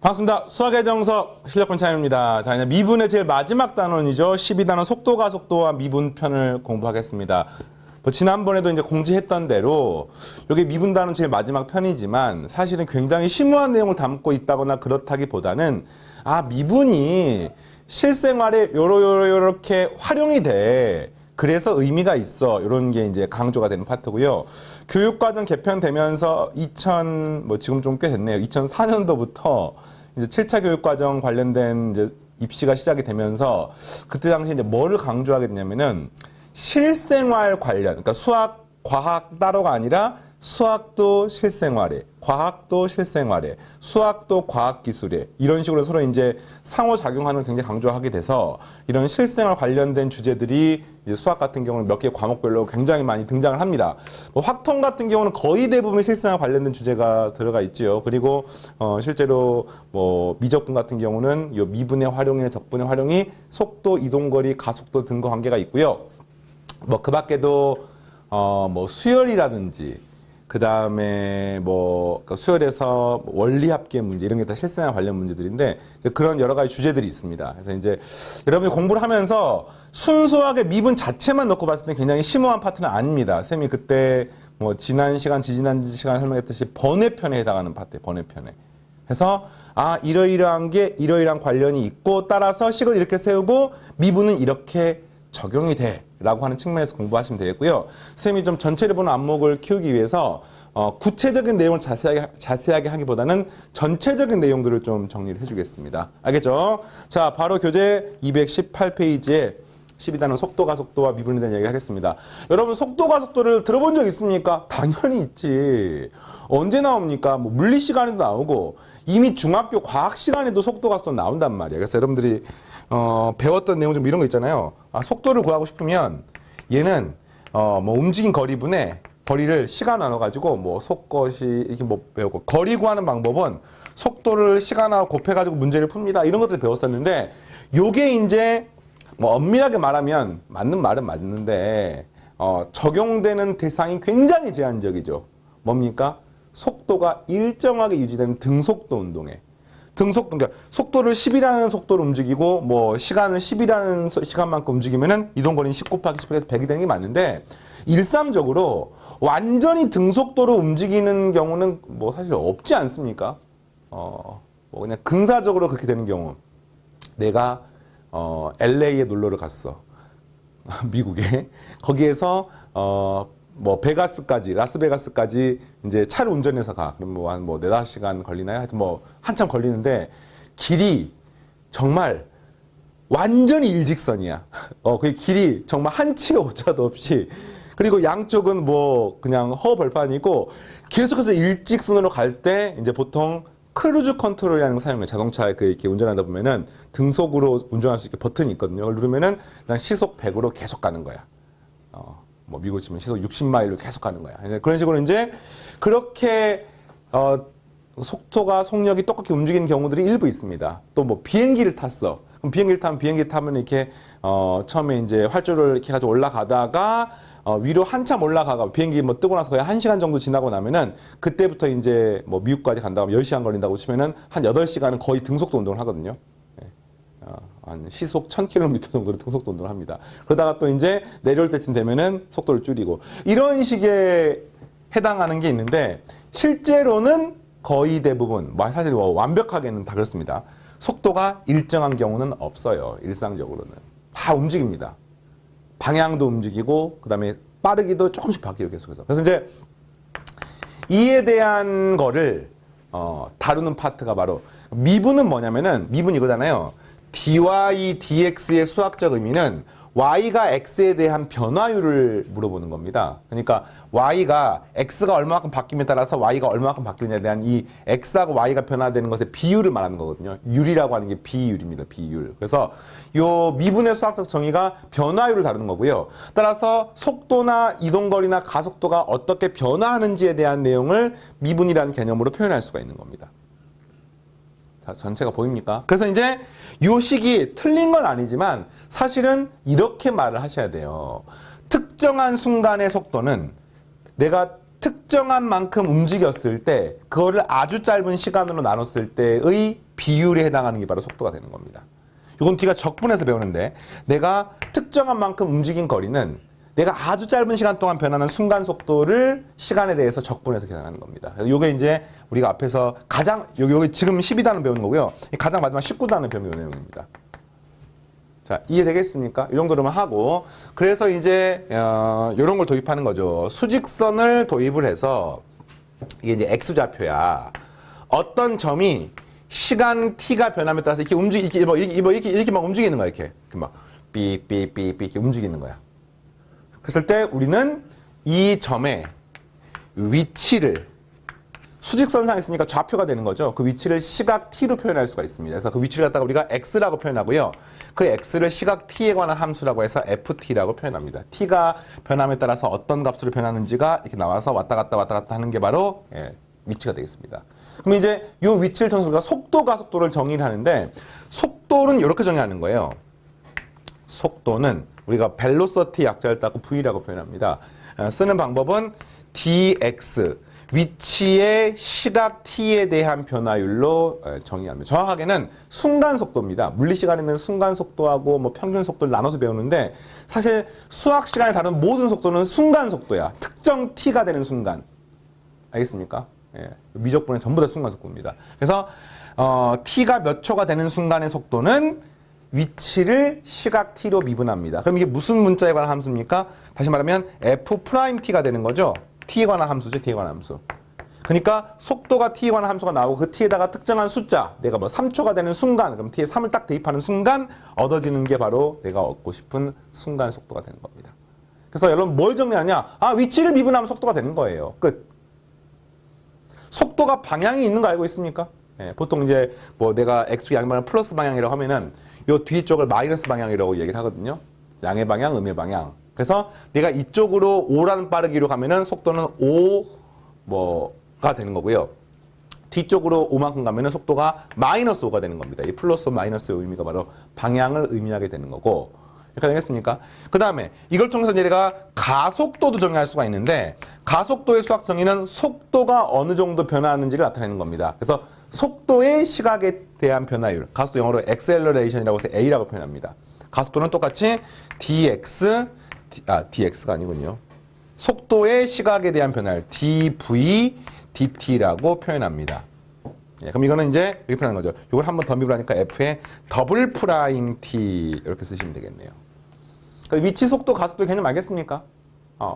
반갑습니다. 수학의 정석 실력권 차이입니다. 자, 이제 미분의 제일 마지막 단원이죠. 12단원 속도가속도와 미분편을 공부하겠습니다. 뭐 지난번에도 이제 공지했던 대로 이게 미분 단원 제일 마지막 편이지만 사실은 굉장히 심오한 내용을 담고 있다거나 그렇다기보다는 미분이 실생활에 요렇게 활용이 돼. 그래서 의미가 있어. 이런 게 이제 강조가 되는 파트고요. 교육과정 개편되면서 지금 좀 꽤 됐네요. 2004년도부터 이제 7차 교육과정 관련된 이제 입시가 시작이 되면서 그때 당시에 이제 뭐를 강조하게 됐냐면은 실생활 관련, 그러니까 수학, 과학 따로가 아니라 수학도 실생활에, 과학도 실생활에, 수학도 과학기술에 이런 식으로 서로 이제 상호작용하는 걸 굉장히 강조하게 돼서 이런 실생활 관련된 주제들이 이제 수학 같은 경우는 몇 개 과목별로 굉장히 많이 등장을 합니다. 뭐 확통 같은 경우는 거의 대부분 실생활 관련된 주제가 들어가 있지요. 그리고 실제로 뭐 미적분 같은 경우는 요 미분의 활용이나 적분의 활용이 속도, 이동거리, 가속도 등과 관계가 있고요. 뭐 그 밖에도 뭐 수열이라든지 그 다음에 그러니까 수열에서 원리합계 문제 이런 게 다 실생활 관련 문제들인데 그런 여러 가지 주제들이 있습니다. 그래서 이제 여러분이 공부를 하면서 순수하게 미분 자체만 놓고 봤을 때 굉장히 심오한 파트는 아닙니다. 쌤이 그때 뭐 지난 시간, 지지난 시간 설명했듯이 번외편에 해당하는 파트예요. 번외편에. 그래서 이러이러한 게 이러이러한 관련이 있고 따라서 식을 이렇게 세우고 미분은 이렇게 적용이 돼 라고 하는 측면에서 공부하시면 되겠고요. 선생님이 좀 전체를 보는 안목을 키우기 위해서 구체적인 내용을 자세하게 하기보다는 전체적인 내용들을 좀 정리를 해주겠습니다. 알겠죠? 자, 바로 교재 218페이지에 12단원 속도가속도와 미분에 대한 이야기 하겠습니다. 여러분 속도가속도를 들어본 적 있습니까? 당연히 있지. 언제 나옵니까? 뭐 물리 시간에도 나오고 이미 중학교 과학 시간에도 속도가속도 나온단 말이에요. 그래서 여러분들이 배웠던 내용 좀 이런 거 있잖아요. 속도를 구하고 싶으면 얘는 뭐 움직인 거리분에 거리를 시간 나눠가지고 뭐 속것이 이렇게 뭐 배우고 거리 구하는 방법은 속도를 시간하고 곱해가지고 문제를 풉니다. 이런 것들 배웠었는데 요게 이제 뭐 엄밀하게 말하면 맞는 말은 맞는데 적용되는 대상이 굉장히 제한적이죠. 뭡니까? 속도가 일정하게 유지되는 등속도 운동에 그러니까 속도를 10이라는 속도로 움직이고 뭐 시간을 10이라는 시간만큼 움직이면은 이동거리는 10 곱하기 10에서 100이 되는 게 맞는데 일상적으로 완전히 등속도로 움직이는 경우는 뭐 사실 없지 않습니까? 뭐 그냥 근사적으로 그렇게 되는 경우 내가 LA에 놀러를 갔어. 미국에. 거기에서 뭐 베가스까지 라스베가스까지 이제 차를 운전해서 가. 그럼 뭐 한 뭐 4-5시간 걸리나요? 하여튼 뭐 한참 걸리는데 길이 정말 완전히 일직선이야. 그 길이 정말 한치의 오차도 없이 그리고 양쪽은 뭐 그냥 허벌판이고 계속해서 일직선으로 갈 때 이제 보통 크루즈 컨트롤이라는 걸 사용해. 자동차 이렇게 운전하다 보면은 등속으로 운전할 수 있게 버튼이 있거든요. 그걸 누르면은 그냥 시속 100으로 계속 가는 거야. 뭐 미국 치면 시속 60마일로 계속 가는 거야. 그런 식으로 이제 그렇게 속도가 속력이 똑같이 움직이는 경우들이 일부 있습니다. 또 뭐 비행기를 탔어. 그럼 비행기를 타면 이렇게 처음에 이제 활주로를 이렇게 가지고 올라가다가 위로 한참 올라가가 비행기 뭐 뜨고 나서 거의 1시간 정도 지나고 나면은 그때부터 이제 뭐 미국까지 간다고 하면 10시간 걸린다고 치면은 한 8시간은 거의 등속도 운동을 하거든요. 한 시속 1000km 정도로 등속도 운동을 합니다. 그러다가 또 이제 내려올 때쯤 되면은 속도를 줄이고 이런 식에 해당하는 게 있는데 실제로는 거의 대부분 사실 완벽하게는 다 그렇습니다. 속도가 일정한 경우는 없어요. 일상적으로는 다 움직입니다. 방향도 움직이고 그 다음에 빠르기도 조금씩 바뀌어요. 계속해서. 그래서 이제 이에 대한 거를 다루는 파트가 바로 미분은 뭐냐면은 미분 이거잖아요. dy, dx의 수학적 의미는 y가 x에 대한 변화율을 물어보는 겁니다. 그러니까 y가 x가 얼마만큼 바뀜에 따라서 y가 얼마만큼 바뀌느냐에 대한 이 x하고 y가 변화되는 것의 비율을 말하는 거거든요. 율이라고 하는 게 비율입니다. 비율. 그래서 요 미분의 수학적 정의가 변화율을 다루는 거고요. 따라서 속도나 이동거리나 가속도가 어떻게 변화하는지에 대한 내용을 미분이라는 개념으로 표현할 수가 있는 겁니다. 자, 전체가 보입니까? 그래서 이제 요 식이 틀린 건 아니지만 사실은 이렇게 말을 하셔야 돼요. 특정한 순간의 속도는 내가 특정한 만큼 움직였을 때 그거를 아주 짧은 시간으로 나눴을 때의 비율에 해당하는 게 바로 속도가 되는 겁니다. 이건 뒤가 적분해서 배우는데 내가 특정한 만큼 움직인 거리는 내가 아주 짧은 시간 동안 변하는 순간 속도를 시간에 대해서 적분해서 계산하는 겁니다. 이게 이제 우리가 앞에서 가장 여기 지금 12단원 배우는 거고요. 가장 마지막 19단원 배우는 내용입니다. 자, 이해되겠습니까? 이 정도로만 하고 그래서 이제 이런 걸 도입하는 거죠. 수직선을 도입을 해서 이게 이제 X좌표야. 어떤 점이 시간 t가 변함에 따라서 이렇게 이렇게 막 움직이는 거야. 이렇게 막 삐삐삐삐 이렇게 움직이는 거야. 그랬을 때 우리는 이 점의 위치를 수직선상 있으니까 좌표가 되는 거죠. 그 위치를 시각 t로 표현할 수가 있습니다. 그래서 그 위치를 갖다가 우리가 x라고 표현하고요. 그 x를 시각 t에 관한 함수라고 해서 ft라고 표현합니다. t가 변함에 따라서 어떤 값으로 변하는지가 이렇게 나와서 왔다 갔다 하는 게 바로 위치가 되겠습니다. 그럼 이제 이 위치를 통해서 우리가 속도, 가속도를 정의를 하는데 속도는 이렇게 정의하는 거예요. 속도는 우리가 벨로서티 약자를 따고 v라고 표현합니다. 쓰는 방법은 dx 위치의 시각 t에 대한 변화율로 정의합니다. 정확하게는 순간 속도입니다. 물리 시간에는 순간 속도하고 뭐 평균 속도를 나눠서 배우는데 사실 수학 시간에 다룬 모든 속도는 순간 속도야. 특정 t가 되는 순간. 알겠습니까? 예, 미적분은 전부 다 순간 속도입니다. 그래서 t가 몇 초가 되는 순간의 속도는 위치를 시각 t로 미분합니다. 그럼 이게 무슨 문자에 관한 함수입니까? 다시 말하면 f't가 되는 거죠. t에 관한 함수죠. t에 관한 함수. 그러니까 속도가 t에 관한 함수가 나오고 그 t에다가 특정한 숫자, 내가 뭐 3초가 되는 순간, 그럼 t에 3을 딱 대입하는 순간 얻어지는 게 바로 내가 얻고 싶은 순간 속도가 되는 겁니다. 그래서 여러분 뭘 정리하냐? 위치를 미분하면 속도가 되는 거예요. 끝. 속도가 방향이 있는 거 알고 있습니까? 예, 보통 이제 뭐 내가 x 양방향 플러스 방향이라고 하면은 요 뒤쪽을 마이너스 방향이라고 얘기를 하거든요. 양의 방향, 음의 방향. 그래서 내가 이쪽으로 5라는 빠르기로 가면은 속도는 5가 되는 거고요. 뒤쪽으로 5만큼 가면은 속도가 마이너스 5가 되는 겁니다. 이 플러스 마이너스의 의미가 바로 방향을 의미하게 되는 거고. 이렇게 되겠습니까? 그 다음에 이걸 통해서 내가 가속도도 정의할 수가 있는데 가속도의 수학 정의는 속도가 어느 정도 변화하는지를 나타내는 겁니다. 그래서 속도의 시각에 대한 변화율, 가속도 영어로 acceleration이라고 해서 A라고 표현합니다. 가속도는 똑같이 dx가 아니군요. 속도의 시각에 대한 변화율 dv, dt라고 표현합니다. 예, 그럼 이거는 이제 이렇게 표현하는 거죠. 이걸 한번 더 미분하니까 f의 더블 프라임 t 이렇게 쓰시면 되겠네요. 그러니까 위치, 속도, 가속도 개념 알겠습니까?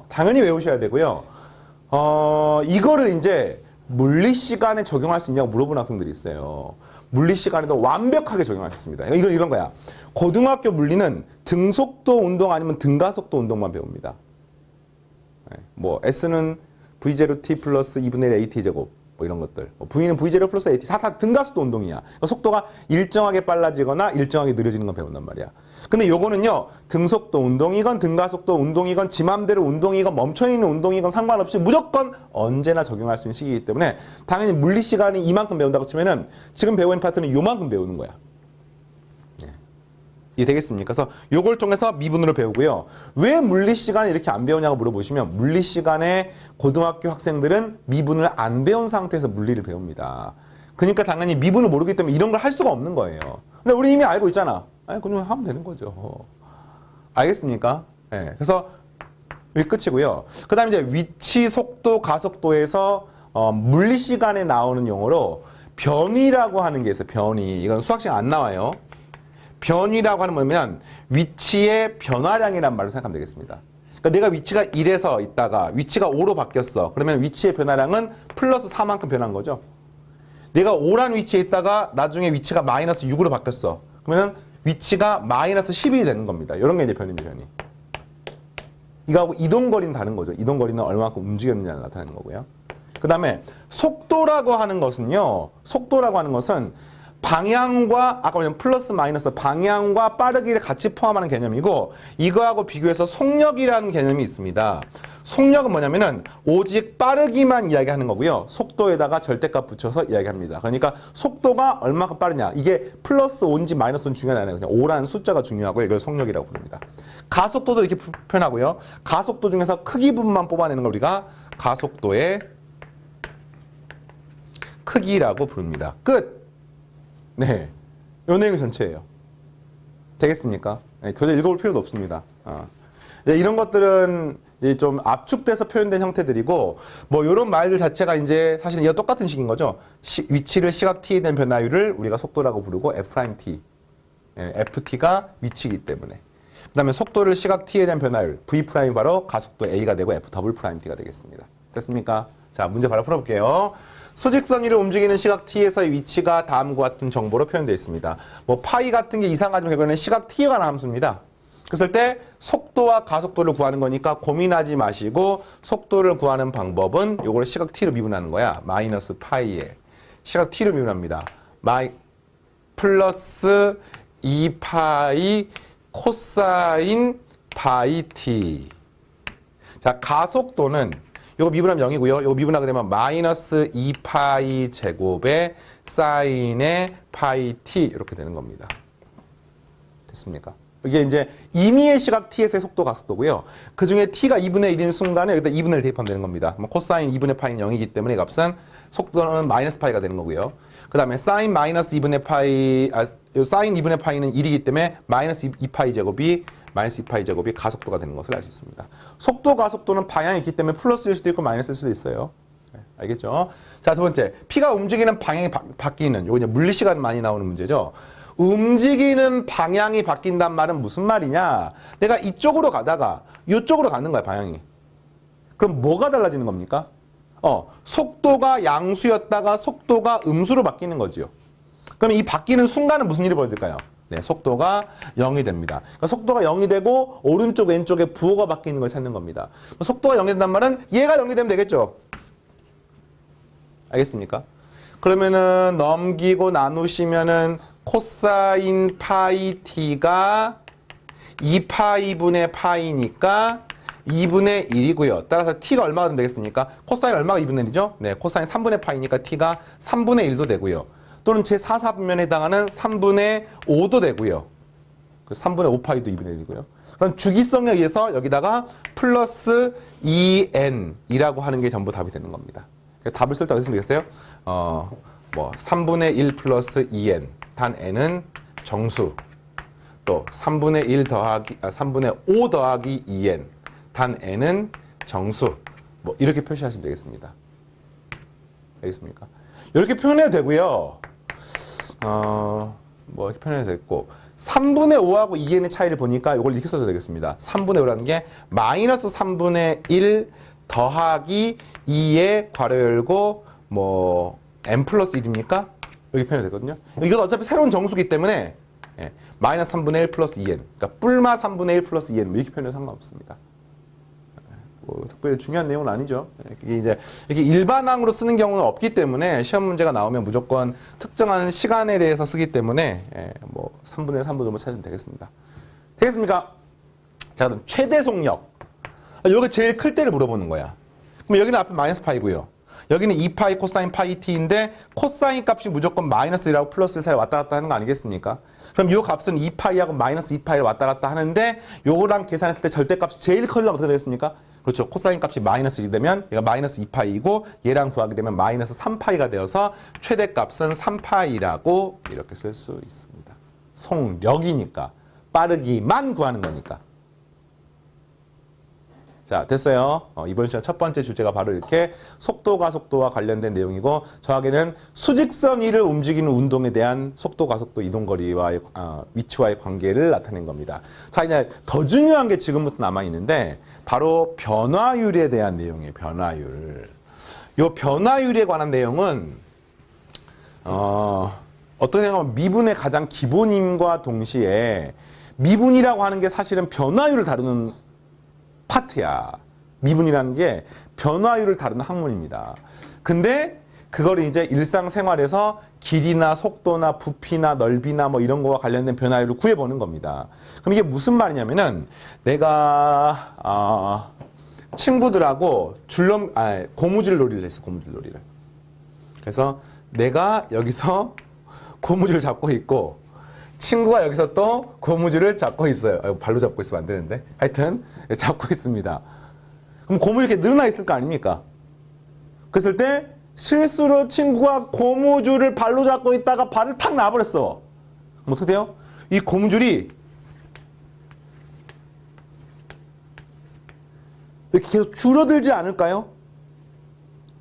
당연히 외우셔야 되고요. 이거를 이제 물리 시간에 적용할 수 있냐고 물어보는 학생들이 있어요. 물리 시간에도 완벽하게 적용할 수 있습니다. 이건 이런 거야. 고등학교 물리는 등속도 운동 아니면 등가속도 운동만 배웁니다. 뭐 S는 V0t 플러스 2분의 1 AT 제곱 뭐 이런 것들. V는 V0 플러스 AT 다 등가속도 운동이야. 그러니까 속도가 일정하게 빨라지거나 일정하게 느려지는 건 배운단 말이야. 근데 요거는요. 등속도 운동이건 등가속도 운동이건 지 맘대로 운동이건 멈춰있는 운동이건 상관없이 무조건 언제나 적용할 수 있는 시기이기 때문에 당연히 물리 시간이 이만큼 배운다고 치면은 지금 배우는 파트는 요만큼 배우는 거야. 이해되겠습니까? 그래서 요걸 통해서 미분으로 배우고요. 왜 물리 시간에 이렇게 안 배우냐고 물어보시면 물리 시간에 고등학교 학생들은 미분을 안 배운 상태에서 물리를 배웁니다. 그러니까 당연히 미분을 모르기 때문에 이런 걸 할 수가 없는 거예요. 근데 우리 이미 알고 있잖아. 그냥 하면 되는 거죠. 알겠습니까? 네, 그래서 여기 끝이고요. 그 다음에 이제 위치, 속도, 가속도에서 물리 시간에 나오는 용어로 변위라고 하는 게 있어요. 변위. 이건 수학 시간 안 나와요. 변위라고 하는 뭐냐면 위치의 변화량이란 말로 생각하면 되겠습니다. 그러니까 내가 위치가 1에서 있다가 위치가 5로 바뀌었어. 그러면 위치의 변화량은 플러스 4만큼 변한 거죠. 내가 5란 위치에 있다가 나중에 위치가 마이너스 6으로 바뀌었어. 그러면 위치가 마이너스 11이 되는 겁니다. 이런 게 이제 변위입니다. 변위. 이거하고 이동거리는 다른 거죠. 이동거리는 얼마만큼 움직였느냐를 나타내는 거고요. 그 다음에 속도라고 하는 것은요. 속도라고 하는 것은 방향과 아까 말한 플러스 마이너스 방향과 빠르기를 같이 포함하는 개념이고 이거하고 비교해서 속력이라는 개념이 있습니다. 속력은 뭐냐면은 오직 빠르기만 이야기하는 거고요. 속도에다가 절대값 붙여서 이야기합니다. 그러니까 속도가 얼마큼 빠르냐 이게 플러스 5인지 마이너스 5인지 중요하지 않아요. 그냥 5라는 숫자가 중요하고 이걸 속력이라고 부릅니다. 가속도도 이렇게 표현하고요. 가속도 중에서 크기 부분만 뽑아내는 걸 우리가 가속도의 크기라고 부릅니다. 끝! 네. 요 내용 전체예요. 되겠습니까? 네, 교재 읽어볼 필요도 없습니다. 이제 이런 것들은 이제 좀 압축돼서 표현된 형태들이고, 뭐, 요런 말들 자체가 이제 사실 이거 똑같은 식인 거죠. 위치를 시각 t에 대한 변화율을 우리가 속도라고 부르고, F't. ft가 위치이기 때문에. 그 다음에 속도를 시각 t에 대한 변화율, V'이 바로 가속도 A가 되고, F'T가 되겠습니다. 됐습니까? 자, 문제 바로 풀어볼게요. 수직선 위를 움직이는 시각 t에서의 위치가 다음과 같은 정보로 표현되어 있습니다. 뭐, 파이 같은 게 이상하지만 결국에는 시각 t에 관한 함수입니다. 그랬을 때 속도와 가속도를 구하는 거니까 고민하지 마시고 속도를 구하는 방법은 요걸 시각 t로 미분하는 거야. 마이너스 파이에 시각 t로 미분합니다. 플러스 2파이 코사인 파이 t. 자, 가속도는 요거 미분하면 0이고요. 요거 미분하게 되면 마이너스 2파이 제곱에 사인의 파이 t 이렇게 되는 겁니다. 됐습니까? 이게 이제 임의의 시각 t에서의 속도 가속도고요. 그 중에 t가 2분의 1인 순간에 여기다 2분의 1 대입하면 되는 겁니다. 코사인 2분의 파이는 0이기 때문에 이 값은 속도는 마이너스 파이가 되는 거고요. 그 다음에 사인 마이너스 2분의 파이, 사인 2분의 파이는 1이기 때문에 마이너스 2파이 제곱이 마이너스 2파이 제곱이 가속도가 되는 것을 알 수 있습니다. 속도 가속도는 방향이 있기 때문에 플러스일 수도 있고 마이너스일 수도 있어요. 네, 알겠죠? 자, 두 번째. P가 움직이는 방향이 바뀌는, 요거 이제 물리시간 많이 나오는 문제죠. 움직이는 방향이 바뀐단 말은 무슨 말이냐? 내가 이쪽으로 가다가 이쪽으로 가는 거야, 방향이. 그럼 뭐가 달라지는 겁니까? 속도가 양수였다가 속도가 음수로 바뀌는 거지요. 그럼 이 바뀌는 순간은 무슨 일이 벌어질까요? 네, 속도가 0이 됩니다. 그러니까 속도가 0이 되고 오른쪽 왼쪽에 부호가 바뀌는 걸 찾는 겁니다. 속도가 0이 된단 말은 얘가 0이 되면 되겠죠? 알겠습니까? 그러면은 넘기고 나누시면은 코사인 파이 t가 2파이분의 파이니까 2분의 1이고요. 따라서 t가 얼마가 되면 되겠습니까? 코사인 얼마가 2분의 1이죠? 네, 코사인 3분의 파이니까 t가 3분의 1도 되고요. 또는 제4사분면에 해당하는 3분의 5도 되고요. 3분의 5파이도 2분의 1이고요. 그럼 주기성에 의해서 여기다가 플러스 2n이라고 하는 게 전부 답이 되는 겁니다. 답을 쓸 때 어떻게 쓰면 되겠어요? 3분의 1 플러스 2n. 단 n은 정수. 또 3분의 1 더하기, 3분의 5 더하기 2n. 단 n은 정수. 뭐 이렇게 표시하시면 되겠습니다. 알겠습니까? 이렇게 표현해도 되고요. 이렇게 표현해도 되고 3분의 5하고 2n의 차이를 보니까 이걸 이렇게 써도 되겠습니다. 3분의 5라는 게 마이너스 3분의 1 더하기 2에 괄호 열고 n 플러스 1입니까? 이렇게 표현이 되거든요. 이건 어차피 새로운 정수기 때문에 마이너스 3분의 1 플러스 2n. 그러니까 뿔마 3분의 1 플러스 2n 이렇게 표현해도 상관없습니다. 특별히 중요한 내용은 아니죠. 이게 이제 이렇게 일반항으로 쓰는 경우는 없기 때문에 시험 문제가 나오면 무조건 특정한 시간에 대해서 쓰기 때문에 3분의 1, 3분 정도 찾으면 되겠습니다. 되겠습니까? 자, 그럼 최대 속력. 여기 제일 클 때를 물어보는 거야. 그럼 여기는 앞에 마이너스 파이고요. 여기는 2파이 코사인 파이 t인데 코사인 값이 무조건 마이너스 1하고 플러스 1 사이 왔다 갔다 하는 거 아니겠습니까? 그럼 이 값은 2파이하고 마이너스 2파이를 왔다 갔다 하는데 요거랑 계산했을 때 절대값이 제일 커지려면 어떻게 되겠습니까? 그렇죠. 코사인 값이 마이너스 1이 되면 얘가 마이너스 2파이고 얘랑 구하게 되면 마이너스 3파이가 되어서 최대값은 3파이라고 이렇게 쓸 수 있습니다. 속력이니까 빠르기만 구하는 거니까. 자, 됐어요. 이번 시간 첫 번째 주제가 바로 이렇게 속도와 관련된 내용이고 정확히는 수직선 위를 움직이는 운동에 대한 속도, 가속도, 이동거리와의 위치와의 관계를 나타낸 겁니다. 자, 이제 더 중요한 게 지금부터 남아있는데 바로 변화율에 대한 내용이에요. 변화율. 이 변화율에 관한 내용은 어떻게 생각하면 미분의 가장 기본임과 동시에 미분이라고 하는 게 사실은 변화율을 다루는 파트야. 미분이라는 게 변화율을 다루는 학문입니다. 근데 그걸 이제 일상생활에서 길이나 속도나 부피나 넓이나 이런 거와 관련된 변화율을 구해보는 겁니다. 그럼 이게 무슨 말이냐면은 내가 친구들하고 고무줄 놀이를 했어. 고무줄 놀이를. 그래서 내가 여기서 고무줄을 잡고 있고 친구가 여기서 또 고무줄을 잡고 있어요. 발로 잡고 있으면 안 되는데. 하여튼 잡고 있습니다. 그럼 고무줄이 이렇게 늘어나 있을 거 아닙니까? 그랬을 때 실수로 친구가 고무줄을 발로 잡고 있다가 발을 탁 놔버렸어. 그럼 어떻게 돼요? 이 고무줄이 이렇게 계속 줄어들지 않을까요?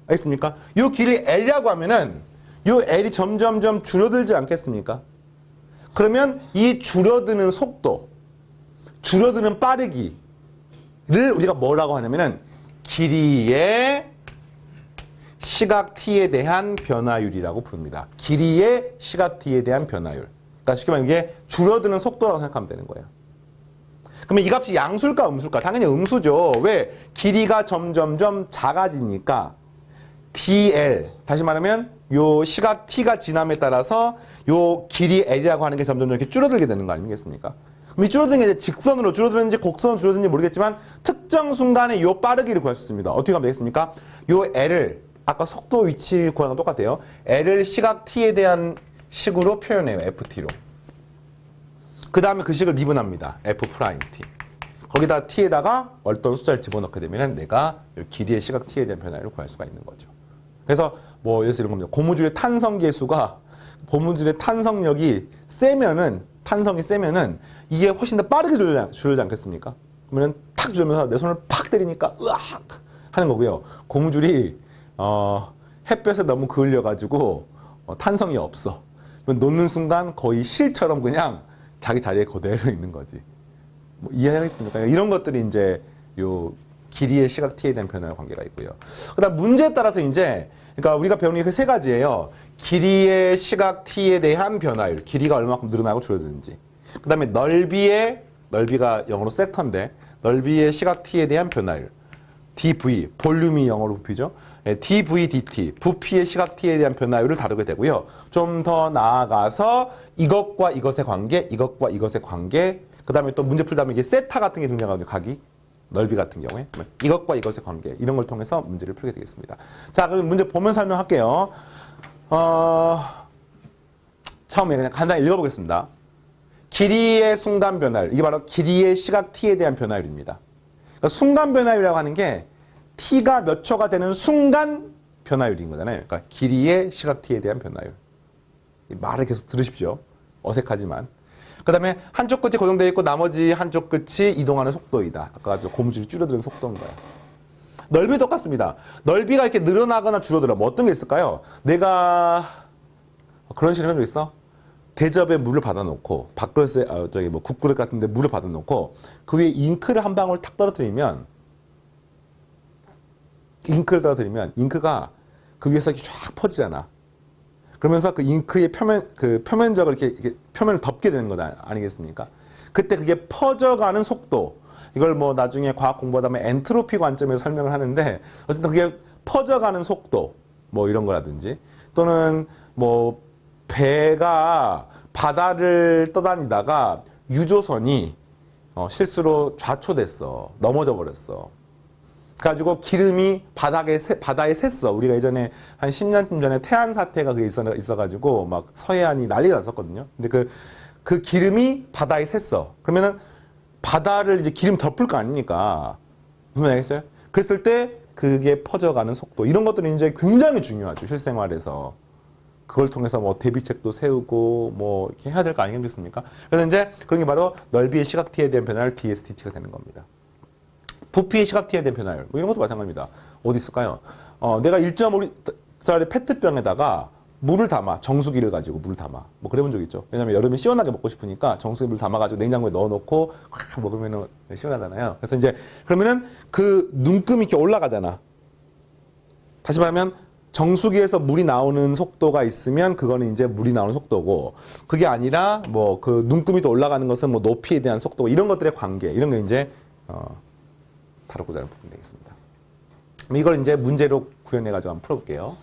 알겠습니까? 이 길이 L이라고 하면은 이 L이 점점점 줄어들지 않겠습니까? 그러면 이 줄어드는 속도, 줄어드는 빠르기를 우리가 뭐라고 하냐면은 길이의 시각 t에 대한 변화율이라고 부릅니다. 길이의 시각 t에 대한 변화율. 그러니까 쉽게 말하면 이게 줄어드는 속도라고 생각하면 되는 거예요. 그러면 이 값이 양수일까 음수일까? 당연히 음수죠. 왜? 길이가 점점점 작아지니까 dl, 다시 말하면 요 시각 t가 지남에 따라서 요 길이 l이라고 하는 게 점점 이렇게 줄어들게 되는 거 아니겠습니까? 그럼 이 줄어드는 게 이제 직선으로 줄어드는지 곡선으로 줄어드는지 모르겠지만 특정 순간에 요 빠르기를 구할 수 있습니다. 어떻게 하면 되겠습니까? 요 l을 아까 속도 위치 구하는 건 똑같아요. l을 시각 t에 대한 식으로 표현해요. ft로. 그 다음에 그 식을 미분합니다. f''t. 거기다 t에다가 어떤 숫자를 집어넣게 되면 내가 길이의 시각 t에 대한 변화를 구할 수가 있는 거죠. 그래서 뭐 예를 들어 이런 겁니다. 고무줄의 탄성 계수가 고무줄의 탄성력이 세면은 탄성이 세면은 이게 훨씬 더 빠르게 줄지 않겠습니까? 그러면 탁 줄면서 내 손을 팍 때리니까 으악 하는 거고요. 고무줄이 햇볕에 너무 그을려 가지고 탄성이 없어. 놓는 순간 거의 실처럼 그냥 자기 자리에 그대로 있는 거지. 뭐 이해하겠습니까? 이런 것들이 이제 요 길이의 시각 t에 대한 변화의 관계가 있고요. 그다음 문제에 따라서 이제 그러니까 우리가 배우는 게 그 세 가지예요. 길이의 시각 t에 대한 변화율, 길이가 얼마큼 늘어나고 줄어드는지. 그다음에 넓이가 영어로 섹터인데 넓이의 시각 t에 대한 변화율, dv 볼륨이 영어로 부피죠. dv dt 부피의 시각 t에 대한 변화율을 다루게 되고요. 좀 더 나아가서 이것과 이것의 관계, 이것과 이것의 관계. 그다음에 또 문제 풀다 보면 이게 세타 같은 게 등장하거든요. 각이. 넓이 같은 경우에 이것과 이것의 관계 이런 걸 통해서 문제를 풀게 되겠습니다. 자, 그럼 문제 보면 설명할게요. 처음에 그냥 간단히 읽어보겠습니다. 길이의 순간 변화율, 이게 바로 길이의 시각 t에 대한 변화율입니다. 그러니까 순간 변화율이라고 하는 게 t가 몇 초가 되는 순간 변화율인 거잖아요. 그러니까 길이의 시각 t에 대한 변화율. 말을 계속 들으십시오. 어색하지만. 그 다음에 한쪽 끝이 고정되어 있고 나머지 한쪽 끝이 이동하는 속도이다. 아까 고무줄이 줄어드는 속도인 거예요. 넓이 똑같습니다. 넓이가 이렇게 늘어나거나 줄어들어. 뭐 어떤 게 있을까요? 내가 그런 식으로 해본 적 있어? 대접에 물을 받아놓고 밥그릇에 뭐 국그릇 같은데 물을 받아놓고 그 위에 잉크를 한 방울 탁 떨어뜨리면 잉크가 그 위에서 이렇게 쫙 퍼지잖아. 그러면서 그 잉크의 표면적을 이렇게 표면을 덮게 되는 거 아니겠습니까? 그때 그게 퍼져가는 속도. 이걸 뭐 나중에 과학 공부하다 보면 엔트로피 관점에서 설명을 하는데 어쨌든 그게 퍼져가는 속도. 뭐 이런 거라든지 또는 뭐 배가 바다를 떠다니다가 유조선이 실수로 좌초됐어. 넘어져 버렸어. 그래가지고 기름이 바다에 샜어. 우리가 예전에 한 10년쯤 전에 태안 사태가 그게 있어가지고 막 서해안이 난리가 났었거든요. 근데 그 기름이 바다에 샜어. 그러면은 바다를 이제 기름 덮을 거 아닙니까? 무슨 말 알겠어요? 그랬을 때 그게 퍼져가는 속도. 이런 것들이 이제 굉장히 중요하죠. 실생활에서. 그걸 통해서 뭐 대비책도 세우고 뭐 이렇게 해야 될 거 아니겠습니까? 그래서 이제 그런 게 바로 넓이의 시각 t에 대한 변화를 DSTT가 되는 겁니다. 부피의 시각 t에 대한 변화율. 뭐 이런 것도 마찬가지입니다. 어디 있을까요? 내가 1.5리터짜리 페트병에다가 물을 담아. 정수기를 가지고 물을 담아. 뭐 그래 본 적 있죠. 왜냐면 여름에 시원하게 먹고 싶으니까 정수기 물 담아가지고 냉장고에 넣어놓고 확 먹으면 시원하잖아요. 그래서 이제 그러면은 그 눈금이 이렇게 올라가잖아. 다시 말하면 정수기에서 물이 나오는 속도가 있으면 그거는 이제 물이 나오는 속도고 그게 아니라 뭐 그 눈금이 또 올라가는 것은 뭐 높이에 대한 속도 이런 것들의 관계 이런 게 이제 다루고자 하는 부분이 되겠습니다. 이걸 이제 문제로 구현해가지고 한번 풀어볼게요.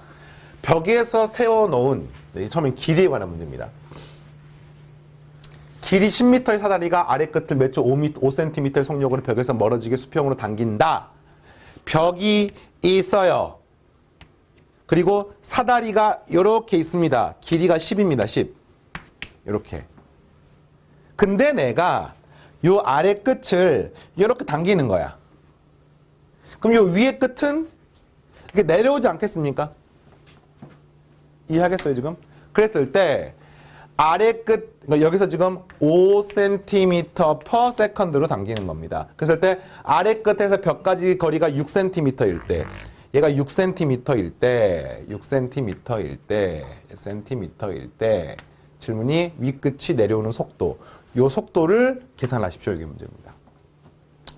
벽에서 세워놓은, 처음엔 길이에 관한 문제입니다. 길이 10m의 사다리가 아래 끝을 매초 5cm의 속력으로 벽에서 멀어지게 수평으로 당긴다. 벽이 있어요. 그리고 사다리가 이렇게 있습니다. 길이가 10입니다. 10. 이렇게. 근데 내가 요 아래 끝을 이렇게 당기는 거야. 그럼 요 위에 끝은 이게 내려오지 않겠습니까? 이해하겠어요, 지금? 그랬을 때 아래 끝, 그러니까 여기서 지금 5cm per second로 당기는 겁니다. 그랬을 때 아래 끝에서 벽까지 거리가 6cm일 때, 얘가 6cm일 때, 6cm일 때, 질문이 위끝이 내려오는 속도, 요 속도를 계산하십시오. 이게 문제입니다.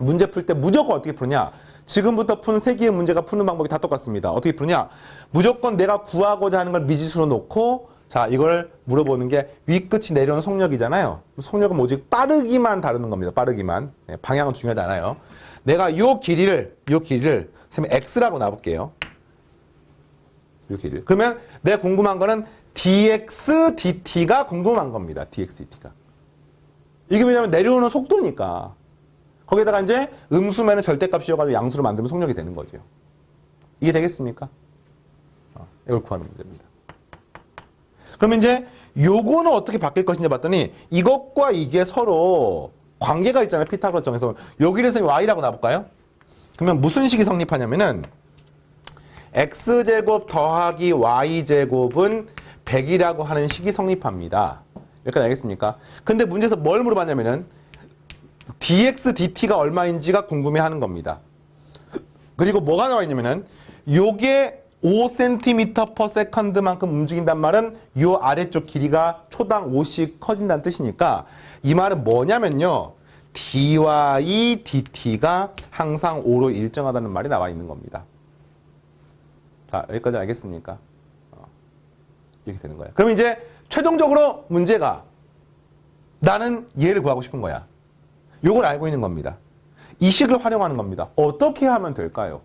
문제 풀 때 무조건 어떻게 푸느냐? 지금부터 푸는 세 개의 문제가 푸는 방법이 다 똑같습니다. 어떻게 푸느냐? 무조건 내가 구하고자 하는 걸 미지수로 놓고 자, 이걸 물어보는 게 위끝이 내려오는 속력이잖아요. 속력은 뭐지? 빠르기만 다루는 겁니다. 빠르기만. 네, 방향은 중요하지 않아요. 내가 요 길이를 선생님 x라고 놔볼게요. 요 길이를. 그러면 내가 궁금한 거는 dx, dt가 궁금한 겁니다. dx, dt가. 이게 왜냐면 내려오는 속도니까. 거기다가 이제 음수면은 절대값이어가지고 양수로 만들면 속력이 되는 거죠. 이게 되겠습니까? 이걸 구하는 문제입니다. 그러면 이제 요거는 어떻게 바뀔 것인지 봤더니 이것과 이게 서로 관계가 있잖아요. 피타고라스 정에서. 여기를 선생님 y라고 놔볼까요? 그러면 무슨 식이 성립하냐면은 x제곱 더하기 y제곱은 100이라고 하는 식이 성립합니다. 여기까지 알겠습니까? 근데 문제에서 뭘 물어봤냐면은 dx, dt가 얼마인지가 궁금해하는 겁니다. 그리고 뭐가 나와 있냐면은 요게 5cm per second만큼 움직인단 말은 요 아래쪽 길이가 초당 5씩 커진다는 뜻이니까 이 말은 뭐냐면요. dy, dt가 항상 5로 일정하다는 말이 나와 있는 겁니다. 자, 여기까지 알겠습니까? 이렇게 되는 거야. 그럼 이제 최종적으로 문제가 나는 얘를 구하고 싶은 거야. 요걸 알고 있는 겁니다. 이 식을 활용하는 겁니다. 어떻게 하면 될까요?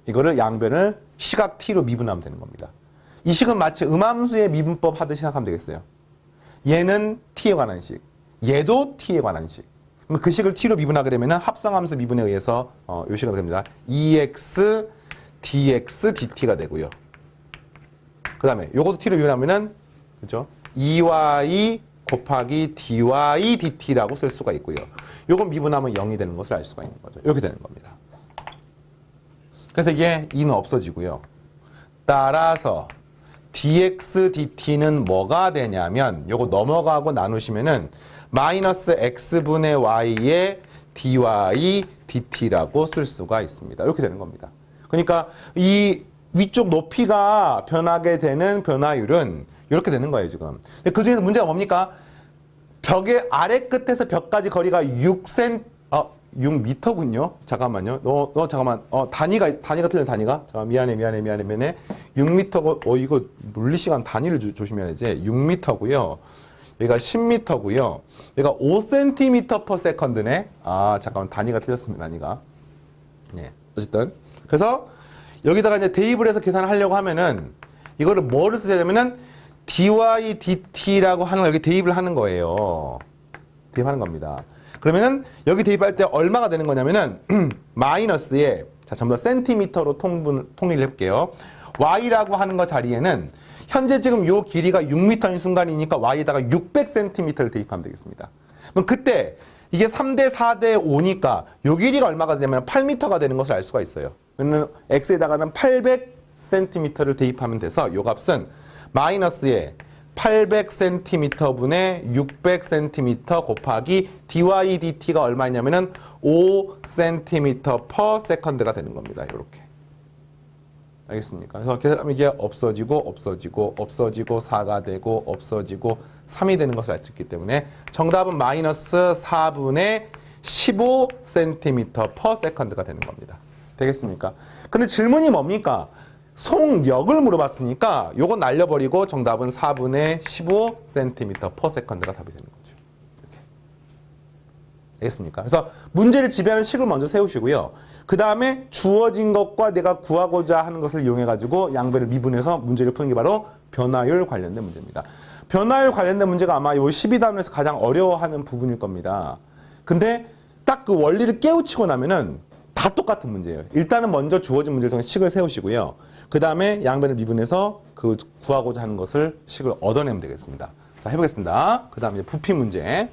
이거를 양변을 시각 t로 미분하면 되는 겁니다. 이 식은 마치 음함수의 미분법 하듯이 생각하면 되겠어요. 얘는 t에 관한 식, 얘도 t에 관한 식. 그럼 그 식을 t로 미분하게 되면 합성함수 미분에 의해서 요 식이 됩니다. ex, dx, dt가 되고요. 그 다음에 요것도 t로 미분하면은 그죠? ey 곱하기 dy, dt라고 쓸 수가 있고요. 요건 미분하면 0이 되는 것을 알 수가 있는 거죠. 이렇게 되는 겁니다. 그래서 이게 2는 없어지고요. 따라서 dx, dt는 뭐가 되냐면 요거 넘어가고 나누시면은 마이너스 x분의 y의 dy, dt라고 쓸 수가 있습니다. 이렇게 되는 겁니다. 그러니까 이 위쪽 높이가 변하게 되는 변화율은 이렇게 되는 거예요, 지금. 근데 그 중에서 문제가 뭡니까? 벽의 아래 끝에서 벽까지 거리가 6m군요. 잠깐만요. 잠깐만. 단위가 틀린 단위가. 잠깐 미안해. 6m고, 이거 물리시간 단위를 조심해야지. 6m고요. 여기가 10m고요. 여기가 5cm per second네. 잠깐만. 단위가 틀렸습니다. 단위가. 네. 어쨌든. 그래서 여기다가 이제 대입을 해서 계산을 하려고 하면은 이거를 뭐를 쓰냐면은 dy, dt라고 하는 거 여기 대입을 하는 거예요. 대입하는 겁니다. 그러면은 여기 대입할 때 얼마가 되는 거냐면은 마이너스에 자 전부 다 센티미터로 통일을 해볼게요. y라고 하는 거 자리에는 현재 지금 요 길이가 6m인 순간이니까 y에다가 600cm를 대입하면 되겠습니다. 그럼 그때 이게 3대 4대 5니까 요 길이가 얼마가 되냐면 8m가 되는 것을 알 수가 있어요. 그러면 x에다가는 800cm를 대입하면 돼서 요 값은 마이너스에 800cm분의 600cm 곱하기 dy, dt가 얼마냐면은 5cm per second가 되는 겁니다. 이렇게. 알겠습니까? 그래서 계산하면 이게 없어지고 4가 되고 없어지고 3이 되는 것을 알 수 있기 때문에 정답은 마이너스 4분의 15cm per second가 되는 겁니다. 되겠습니까? 근데 질문이 뭡니까? 속력을 물어봤으니까 요건 날려버리고 정답은 4분의 15cm per second가 답이 되는 거죠. 이렇게. 알겠습니까? 그래서 문제를 지배하는 식을 먼저 세우시고요. 그 다음에 주어진 것과 내가 구하고자 하는 것을 이용해가지고 양변을 미분해서 문제를 푸는 게 바로 변화율 관련된 문제입니다. 변화율 관련된 문제가 아마 요 12단원에서 가장 어려워하는 부분일 겁니다. 근데 딱 그 원리를 깨우치고 나면은 다 똑같은 문제예요. 일단은 먼저 주어진 문제를 통해 식을 세우시고요. 그 다음에 양변을 미분해서 그 구하고자 하는 것을 식을 얻어내면 되겠습니다. 자, 해보겠습니다. 그 다음에 부피 문제.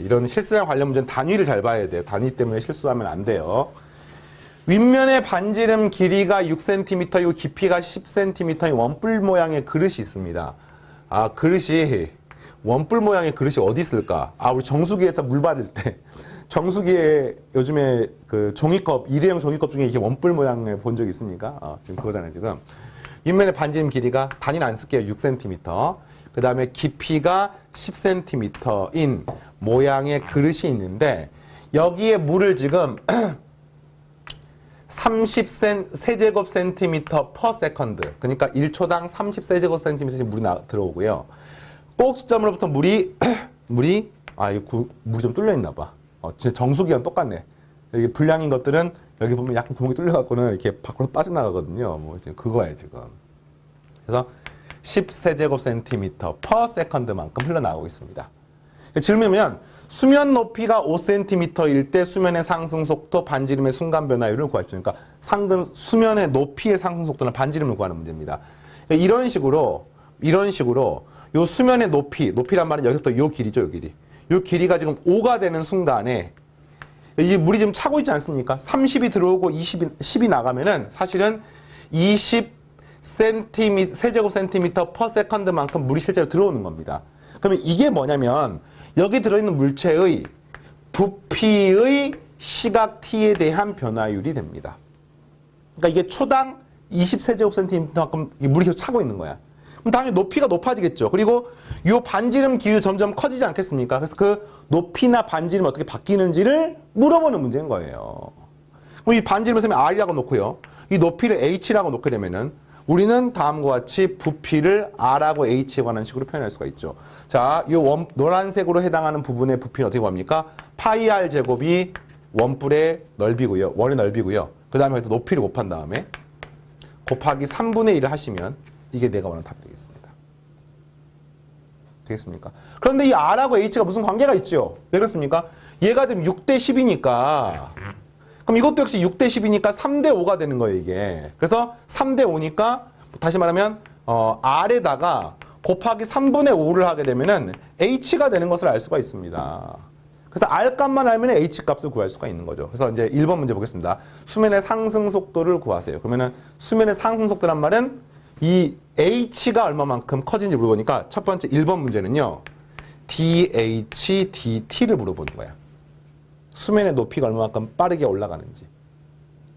이런 실수랑 관련 문제는 단위를 잘 봐야 돼요. 단위 때문에 실수하면 안 돼요. 윗면의 반지름 길이가 6cm이고 깊이가 10cm인 원뿔 모양의 그릇이 있습니다. 아, 그릇이 원뿔 모양의 그릇이 어디 있을까? 아, 우리 정수기에다 물 받을 때 정수기에 요즘에 그 종이컵, 일회용 종이컵 중에 이렇게 원뿔 모양을 본 적 있습니까? 지금 그거잖아요, 지금. 윗면의 반지름 길이가 단위는 안 쓸게요. 6cm. 그 다음에 깊이가 10cm인 모양의 그릇이 있는데 여기에 물을 지금 30세제곱센티미터 per second. 그러니까 1초당 30세제곱센티미터씩 물이 들어오고요. 꼭 지점으로부터 물이 물이 좀 뚫려 있나 봐. 진짜 정수기랑 똑같네. 여기 불량인 것들은 여기 보면 약간 구멍이 뚫려갖고는 이렇게 밖으로 빠져나가거든요. 뭐 지금 그거예요, 지금. 그래서 10세제곱센티미터 per second만큼 흘러나오고 있습니다. 질문이면 수면 높이가 5cm일 때 수면의 상승 속도, 반지름의 순간 변화율을 구하십시오. 그러니까 수면의 높이의 상승 속도는 반지름을 구하는 문제입니다. 이런 식으로 요 수면의 높이란 말은 여기서부터 요 길이죠, 요 길이. 요 길이가 지금 5가 되는 순간에 이 물이 지금 차고 있지 않습니까? 30이 들어오고 10이 나가면은 사실은 20세제곱센티미터 per second만큼 물이 실제로 들어오는 겁니다. 그러면 이게 뭐냐면 여기 들어있는 물체의 부피의 시각 t에 대한 변화율이 됩니다. 그러니까 이게 초당 20세제곱센티미터만큼 물이 계속 차고 있는 거야. 그럼 당연히 높이가 높아지겠죠. 그리고 이 반지름 길이 점점 커지지 않겠습니까? 그래서 그 높이나 반지름이 어떻게 바뀌는지를 물어보는 문제인 거예요. 그럼 이 반지름을 쓰면 R이라고 놓고요. 이 높이를 H라고 놓게 되면은 우리는 다음과 같이 부피를 R하고 H에 관한 식으로 표현할 수가 있죠. 자, 이 노란색으로 해당하는 부분의 부피는 어떻게 봅니까? 파이 R 제곱이 원뿔의 넓이고요. 원의 넓이고요. 그 다음에 높이를 곱한 다음에 곱하기 3분의 1을 하시면 이게 내가 원하는 답이 되겠습니다. 되겠습니까? 그런데 이 R하고 H가 무슨 관계가 있죠? 왜 그렇습니까? 얘가 지금 6대 10이니까 그럼 이것도 역시 6대 10이니까 3대 5가 되는 거예요, 이게. 그래서 3대 5니까 다시 말하면 R에다가 곱하기 3분의 5를 하게 되면은 H가 되는 것을 알 수가 있습니다. 그래서 R 값만 알면 H 값을 구할 수가 있는 거죠. 그래서 이제 1번 문제 보겠습니다. 수면의 상승 속도를 구하세요. 그러면은 수면의 상승 속도란 말은 이 H가 얼마만큼 커진지 물어보니까 첫 번째 1번 문제는요. dH, dT를 물어보는 거야. 수면의 높이가 얼마만큼 빠르게 올라가는지.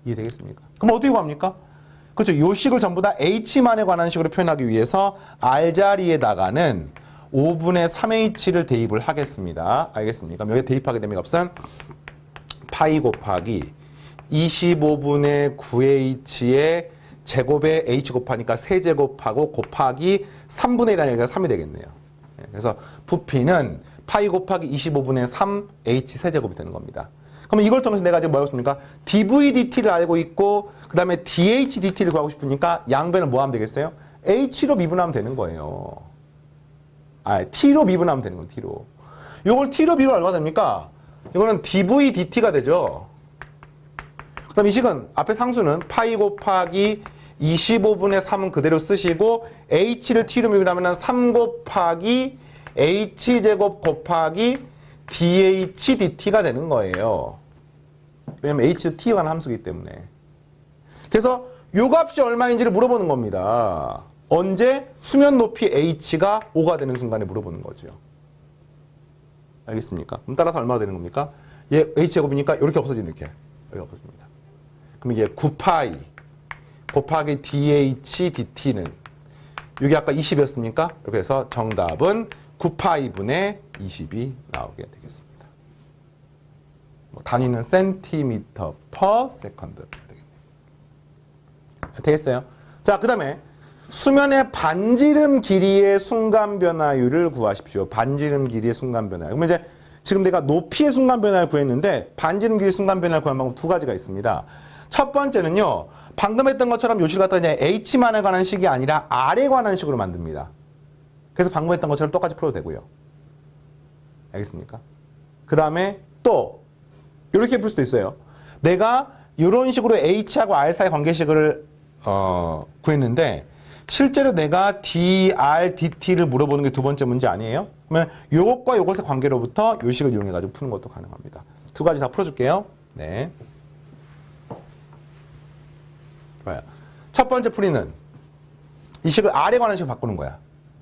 이해되겠습니까? 그럼 어떻게 구합니까? 그렇죠. 요 식을 전부 다 H만에 관한 식으로 표현하기 위해서 R 자리에다가는 5분의 3H를 대입을 하겠습니다. 알겠습니까? 그럼 여기 대입하게 되면 값은 파이 곱하기 25분의 9H의 제곱에 H 곱하니까 세제곱하고 곱하기 3분의 1이라는 얘기가 3이 되겠네요. 그래서 부피는 파이 곱하기 25분의 3H 세제곱이 되는 겁니다. 그러면 이걸 통해서 내가 지금 뭐 하고 싶습니까? dV dt를 알고 있고 그 다음에 dH dt를 구하고 싶으니까 양변을 뭐 하면 되겠어요? H로 미분하면 되는 거예요. T로 미분하면 되는 거예요. T로. 이걸 T로 미분하면 얼마 됩니까? 이거는 dV dt가 되죠. 그 다음에 이 식은 앞에 상수는 파이 곱하기 25분의 3은 그대로 쓰시고 H를 T로 미분하면 3 곱하기 H제곱 곱하기 dH dt가 되는 거예요. 왜냐면 H도 T에 관한 함수이기 때문에. 그래서 요 값이 얼마인지를 물어보는 겁니다. 언제? 수면 높이 H가 5가 되는 순간에 물어보는 거죠. 알겠습니까? 그럼 따라서 얼마가 되는 겁니까? 얘 H제곱이니까 이렇게 없어지는 이렇게. 여기 없어집니다. 그럼 이게 9파이 곱하기 dH dt는 이게 아까 20이었습니까? 이렇게 해서 정답은 9파이분의 20이 나오게 되겠습니다. 단위는 센티미터 per 세컨드 되겠어요? 자, 그 다음에 수면의 반지름 길이의 순간 변화율을 구하십시오. 반지름 길이의 순간 변화율. 그러면 이제 지금 내가 높이의 순간 변화를 구했는데 반지름 길이 순간 변화를 구하는 방법 두 가지가 있습니다. 첫 번째는요. 방금 했던 것처럼 요식을 갖다가 이제 H만에 관한 식이 아니라 R에 관한 식으로 만듭니다. 그래서 방금 했던 것처럼 똑같이 풀어도 되고요. 알겠습니까? 그 다음에 또 이렇게 풀 수도 있어요. 내가 이런 식으로 H하고 R 사이 관계식을 구했는데 실제로 내가 dr, dt를 물어보는 게 두 번째 문제 아니에요? 그러면 요것과 요것의 관계로부터 요 식을 이용해가지고 푸는 것도 가능합니다. 두 가지 다 풀어줄게요. 네. 좋아요. 첫 번째 풀이는 이 식을 r에 관한 식으로 바꾸는 거야.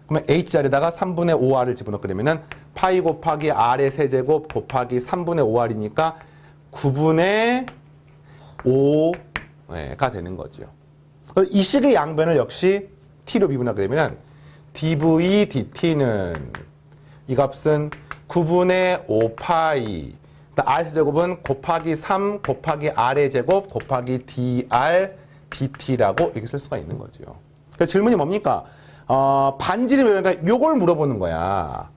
그러면 h자리에다가 3분의 5r을 집어넣게 되면은 파이 곱하기 r의 세제곱 곱하기 3분의 5r이니까 9분의 5가 되는 거죠. 이 식의 양변을 역시 t로 미분하게 되면 dv dt는 이 값은 9분의 5파이 r세제곱은 곱하기 3 곱하기 r의 제곱 곱하기 dr dt라고 이렇게 쓸 수가 있는 거죠. 그러니까 질문이 뭡니까? 반지름 외우니까 요걸 물어보는 거야.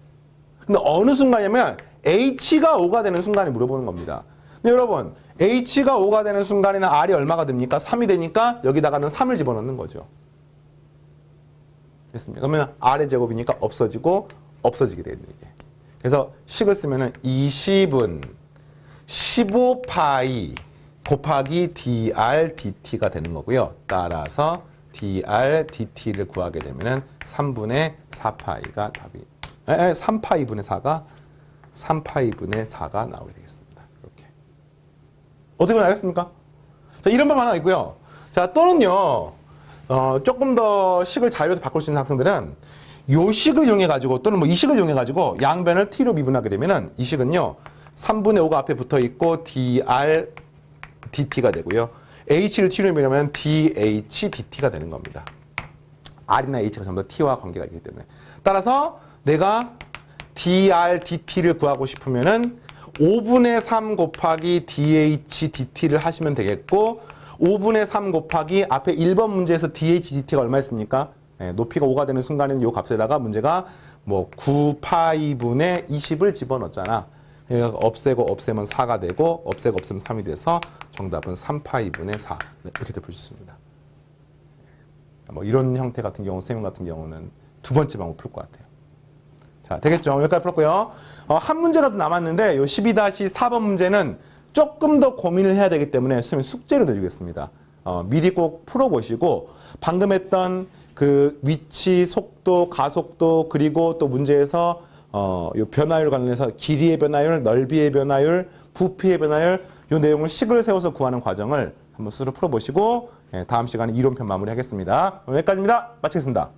근데 어느 순간이냐면 h가 5가 되는 순간에 물어보는 겁니다. 근데 여러분 h가 5가 되는 순간에는 r이 얼마가 됩니까? 3이 되니까 여기다가는 3을 집어넣는 거죠. 됐습니다. 그러면 r의 제곱이니까 없어지게 되는 게. 그래서 식을 쓰면은 20은 15파이 곱하기 dr dt가 되는 거고요. 따라서 dr dt를 구하게 되면은 3분의 4파이가 답이 3파이분의 4가 나오게 되겠습니다. 이렇게. 어떻게 알겠습니까? 자, 이런 방법 하나 있고요. 자, 또는요. 조금 더 식을 자유로서 바꿀 수 있는 학생들은 요 식을 이용해 가지고 또는 뭐 이 식을 이용해 가지고 양변을 t로 미분하게 되면은 이 식은요. 3분의 5가 앞에 붙어 있고 dr dt가 되고요. h를 t로 미분하면 dh dt가 되는 겁니다. r이나 h가 전부 다 t와 관계가 있기 때문에. 따라서 내가 dr dt를 구하고 싶으면은 5분의 3 곱하기 dh dt를 하시면 되겠고 5분의 3 곱하기 앞에 1번 문제에서 dh dt가 얼마였습니까? 네, 높이가 5가 되는 순간에는 이 값에다가 문제가 뭐 9파이분의 20을 집어넣었잖아. 그러니까 없애고 없애면 4가 되고 없애고 없애면 3이 돼서 정답은 3파이분의 4 네, 이렇게 볼 수 있습니다. 뭐 이런 형태 같은 경우 선생님 같은 경우는 두 번째 방법 풀 것 같아요. 자, 되겠죠? 여기까지 풀었고요. 한 문제가 더 남았는데 요 12-4번 문제는 조금 더 고민을 해야 되기 때문에 선생님 숙제로 내주겠습니다. 미리 꼭 풀어보시고 방금 했던 그 위치, 속도, 가속도 그리고 또 문제에서 요 변화율 관련해서 길이의 변화율, 넓이의 변화율, 부피의 변화율 요 내용을 식을 세워서 구하는 과정을 한번 스스로 풀어보시고 다음 시간에 이론편 마무리하겠습니다. 여기까지입니다. 마치겠습니다.